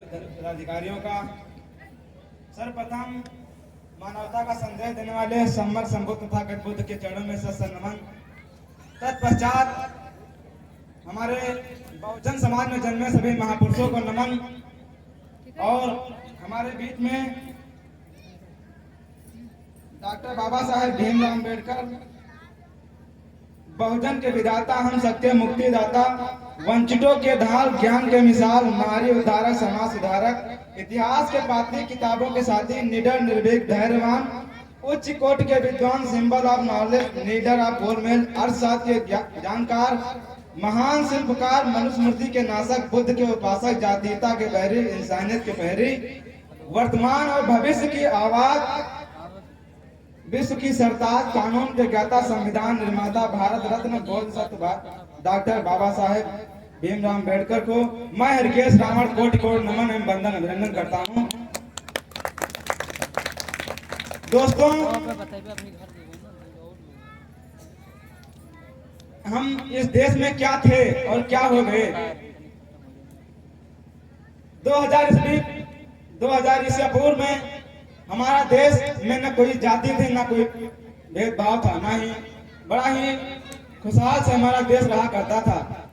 पदाधिकारियों का सर्वप्रथम मानवता का संदेश देने वाले सम्मक संबुद्ध तथा बुद्ध के चरणों में सत्संग नमन। तत्पश्चात हमारे बहुजन समाज में जन्मे सभी महापुरुषों को नमन। और हमारे बीच में डॉक्टर बाबा साहेब भीमराव अम्बेडकर, बहुजन के विधाता, हम सबके मुक्तिदाता, वंचितों के ढाल, ज्ञान के मिसाल, नारी उद्धारक, समाज सुधारक, इतिहास के पाती, किताबों के साथी, निडर निर्भीक धैर्यवान, उच्च कोटि के विद्वान, symbol of knowledge, leader of गोलमेल, अर्थशास्त्र के जानकार, महान शिल्पकार, मनुस्मृति के नाशक, बुद्ध के उपासक, जातीयता के बहरी, इंसानियत के पहरी, वर्तमान और भविष्य की आवाज, विश्व की सरताज, कानून के ज्ञाता, संविधान निर्माता, भारत रत्न बोधिसत्व डॉक्टर बाबा साहेब भीमराव अम्बेडकर को मैं हरकेश रावण कोटि कोटि नमन एवं वंदन अभिनंदन करता हूं। दोस्तों, हम इस देश में क्या थे और क्या हो गए। 2000 ईस्वी पूर्व में हमारा देश में न कोई जाति थी, न कोई भेदभाव था, न ही बड़ा ही खुशहाल से हमारा देश रहा करता था।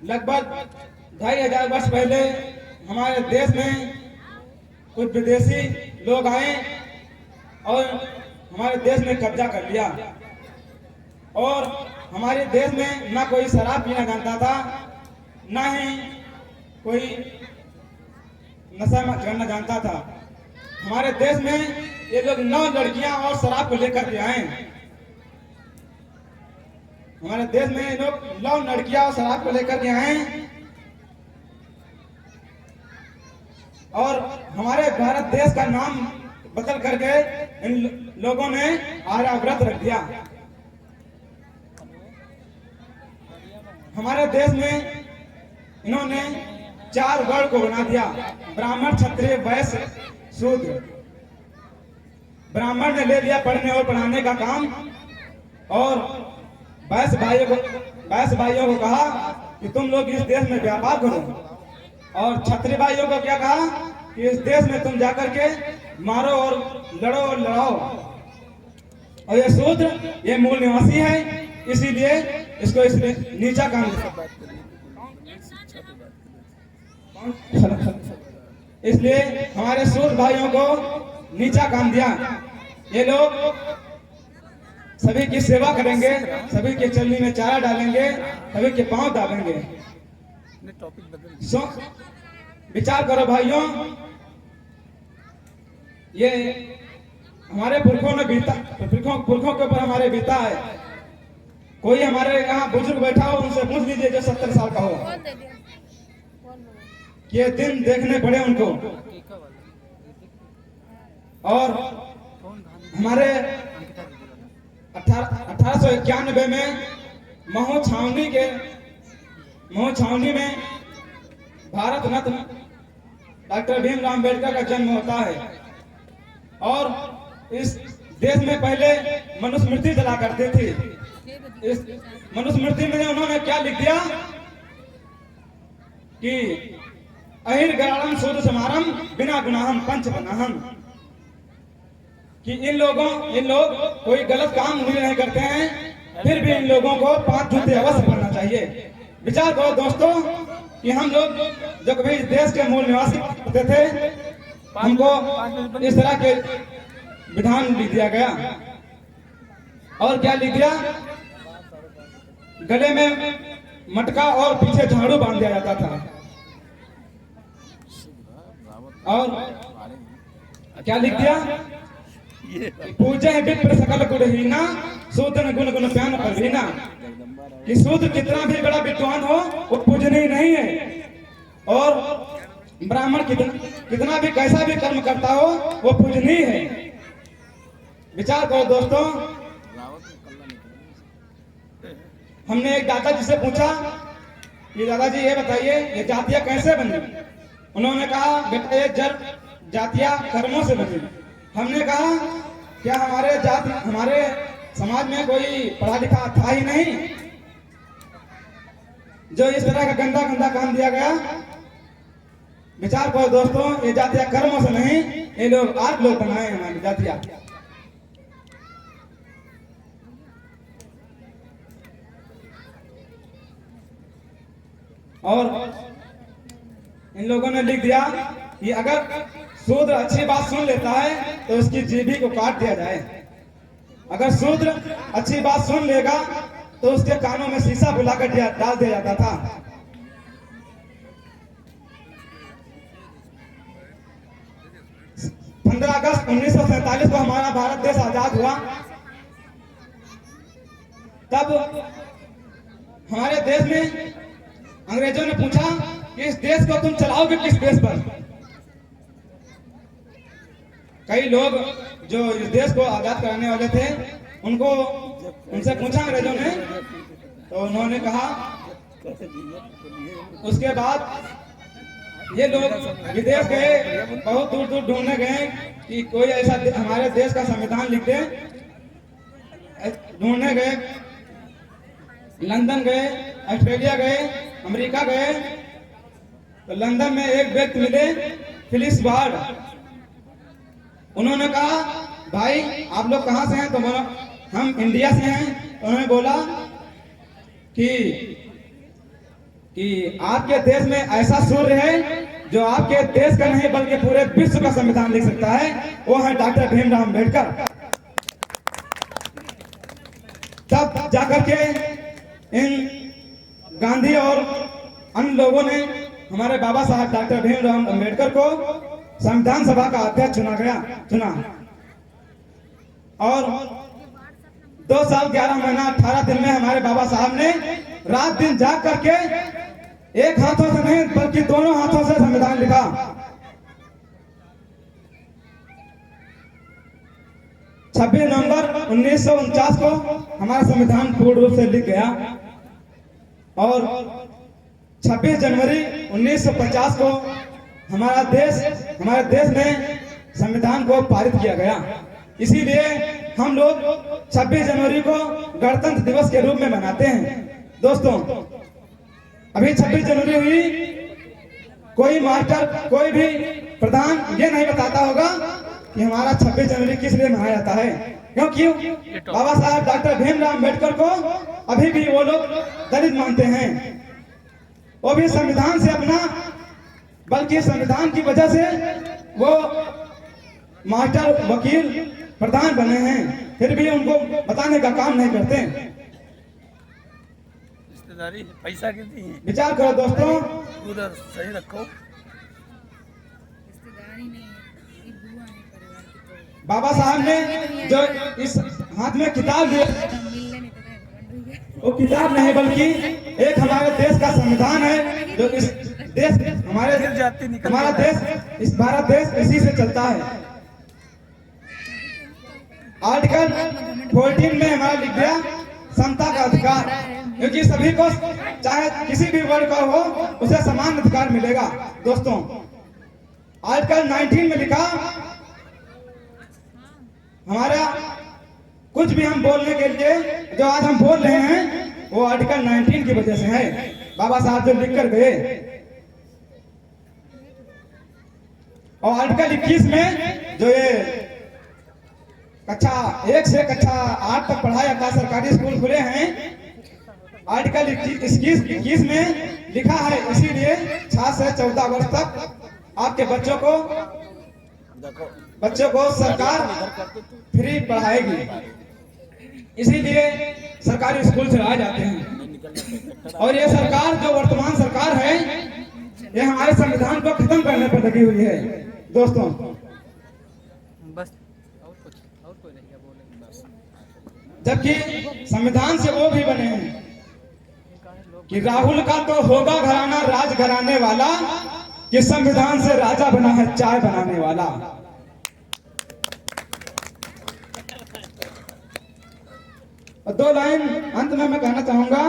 लगभग 2500 वर्ष पहले हमारे देश में कुछ विदेशी लोग आए और हमारे देश में कब्जा कर लिया। और हमारे देश में ना कोई शराब पीना जानता था, ना ही कोई नशा करना जानता था। हमारे देश में ये लोग 9 लड़कियां और शराब को लेकर के आए। हमारे देश में ये लोग 9 लड़कियां और शराब को लेकर के आए और हमारे भारत देश का नाम बदल करके इन लोगों ने आर्याव्रत रख दिया। हमारे देश में इन्होंने 4 वर्ण को बना दिया, ब्राह्मण, क्षत्रिय, वैश्य, शूद्र। ब्राह्मण ने ले लिया पढ़ने और पढ़ाने का काम और वैश्य भाइयों को कहा कि तुम लोग इस देश में व्यापार करो, और क्षत्रिय भाइयों को क्या कहा कि इस देश में तुम जाकर के मारो और लड़ो और लड़ाओ। और ये शूद्र, ये मूल निवासी है, इसीलिए इसको इसने नीचा काम इसलिए हमारे शूद्र भाइयों को नीचा काम दिया। ये लोग सभी की सेवा करेंगे, सभी के चलनी में चारा डालेंगे, सभी के पांव दाबेंगे। विचार करो भाइयों, ये हमारे पुरखों ने बीता, पुरखों के ऊपर हमारे बीता है। कोई हमारे यहाँ बुजुर्ग बैठा हो, उनसे पूछ लीजिए जो 70 साल का हो, ये दिन देखने पड़े उनको। और हमारे 1891 में महू छावनी में भारत रत्न डॉक्टर भीमराव अम्बेडकर का जन्म होता है। और इस देश में पहले मनुस्मृति चला करती थी। इस मनुस्मृति में उन्होंने क्या लिख दिया कि अहिर गराड़म शूद्र समारम बिना गुनाहम पंच बनाहम, कि इन लोग कोई गलत काम नहीं करते हैं, फिर भी इन लोगों को 5 जूते अवश्य पढ़ना चाहिए। विचार करो दोस्तों कि हम लोग जो कभी इस देश के मूल निवासी होते थे, हमको इस तरह के विधान लिख दिया गया। और क्या लिख दिया, गले में मटका और पीछे झाड़ू बांध दिया जाता था। और क्या लिख दिया, पूजे विप्र सकल गुणहीना, शूद्र गुण गुण प्यान परवीना, कि शूद्र कितना भी बड़ा विद्वान हो वो पूजनीय नहीं है, और ब्राह्मण कितना भी कैसा भी कर्म करता हो वो पूजनीय है। विचार करो दोस्तों, हमने एक दादाजी से पूछा कि दादाजी ये बताइए ये जातियां कैसे बनी। उन्होंने कहा बेटा ये जातियां कर्मों से बनी। हमने कहा क्या हमारे समाज में कोई पढ़ा लिखा था ही नहीं। जो इस तरह का गंदा गंदा काम दिया गया। विचार करो दोस्तों, ये जातियां कर्मों से नहीं, ये लोग आज लोग बनाए हैं हमारी जातियां। और इन लोगों ने लिख दिया कि अगर शूद्र अच्छी बात सुन लेता है तो उसकी जीभी को काट दिया जाए। अगर शूद्र अच्छी बात सुन लेगा तो उसके कानों में शीशा बुलाकर डाल दिया जाता था। 15 अगस्त 1947 को हमारा भारत देश आजाद हुआ। तब हमारे देश में अंग्रेजों ने पूछा कि इस देश को तुम चलाओगे किस देश पर। कई लोग जो इस देश को आजाद कराने वाले थे उनसे पूछा अंग्रेजों ने, तो उन्होंने कहा। उसके बाद ये लोग विदेश गए, बहुत दूर दूर ढूंढने गए कि कोई ऐसा हमारे देश का संविधान लिख दे। ढूंढने गए, लंदन गए, ऑस्ट्रेलिया गए, अमेरिका गए। तो लंदन में एक व्यक्ति मिले, फिलिप्स वार्ड। उन्होंने कहा, भाई आप लोग कहाँ से हैं? तो बोला हम इंडिया से हैं। उन्होंने बोला कि आपके देश में ऐसा सूर्य है जो आपके देश का नहीं बल्कि पूरे विश्व का संविधान लिख सकता है, वो है डॉक्टर भीमराव अम्बेडकर। तब जाकर के इन गांधी और अन्य लोगों ने हमारे बाबा साहब डॉक्टर भीमराव अम्बेडकर को संविधान सभा का अध्यक्ष चुना। और 2 साल 11 महीना 18 दिन में हमारे बाबा साहब ने रात दिन जाग करके एक हाथों से नहीं बल्कि दोनों हाथों से संविधान लिखा। 26 नवंबर 1949 को हमारा संविधान पूर्ण रूप से लिख गया और 26 जनवरी 1950 को हमारे देश में संविधान को पारित किया गया। इसीलिए हम लोग 26 जनवरी को गणतंत्र दिवस के रूप में मनाते हैं। दोस्तों, अभी 26 जनवरी हुई, कोई मास्टर कोई भी प्रधान ये नहीं बताता होगा कि हमारा 26 जनवरी किस लिए मनाया जाता है। क्यों? बाबा साहब डॉक्टर भीमराव अम्बेडकर को अभी भी वो लोग दलित मानते हैं। वो भी संविधान से अपना, बल्कि संविधान की वजह से वो मास्टर, वकील, प्रधान बने हैं, फिर भी उनको बताने का काम नहीं करते। पैसा कितनी है? विचार करो दोस्तों, उधर सही रखो। बाबा साहब ने जो इस हाथ में किताब दिया, वो किताब नहीं बल्कि एक हमारे देश का संविधान है जो इस देश हमारा देश, इस भारत देश इसी से चलता है। आर्टिकल 14 में हमारा लिख दिया समता का अधिकार, क्योंकि सभी को चाहे किसी भी वर्ग का हो उसे समान अधिकार मिलेगा। दोस्तों, आर्टिकल 19 में लिखा, हमारा कुछ भी हम बोलने के लिए जो आज हम बोल रहे हैं वो आर्टिकल 19 की वजह से है। बाबा साहब जो लिख कर गए। और आर्टिकल 21 में जो ये कक्षा 1 से कक्षा 8 तक पढ़ाई जाता, सरकारी स्कूल खुले हैं, आर्टिकल 21 में लिखा है, इसीलिए 6 से 14 वर्ष तक आपके बच्चों को सरकार फ्री पढ़ाएगी। इसीलिए सरकारी स्कूल चलाए जाते हैं। और ये सरकार जो वर्तमान सरकार है, ये हमारे संविधान को खत्म करने पर लगी हुई है। दोस्तों, बस और कोई नहीं बोले। जबकि संविधान से वो भी बने हैं कि राहुल का तो होगा घराना राज घराने वाला, कि संविधान से राजा बना है चाय बनाने वाला। और 2 लाइन अंत में मैं कहना चाहूंगा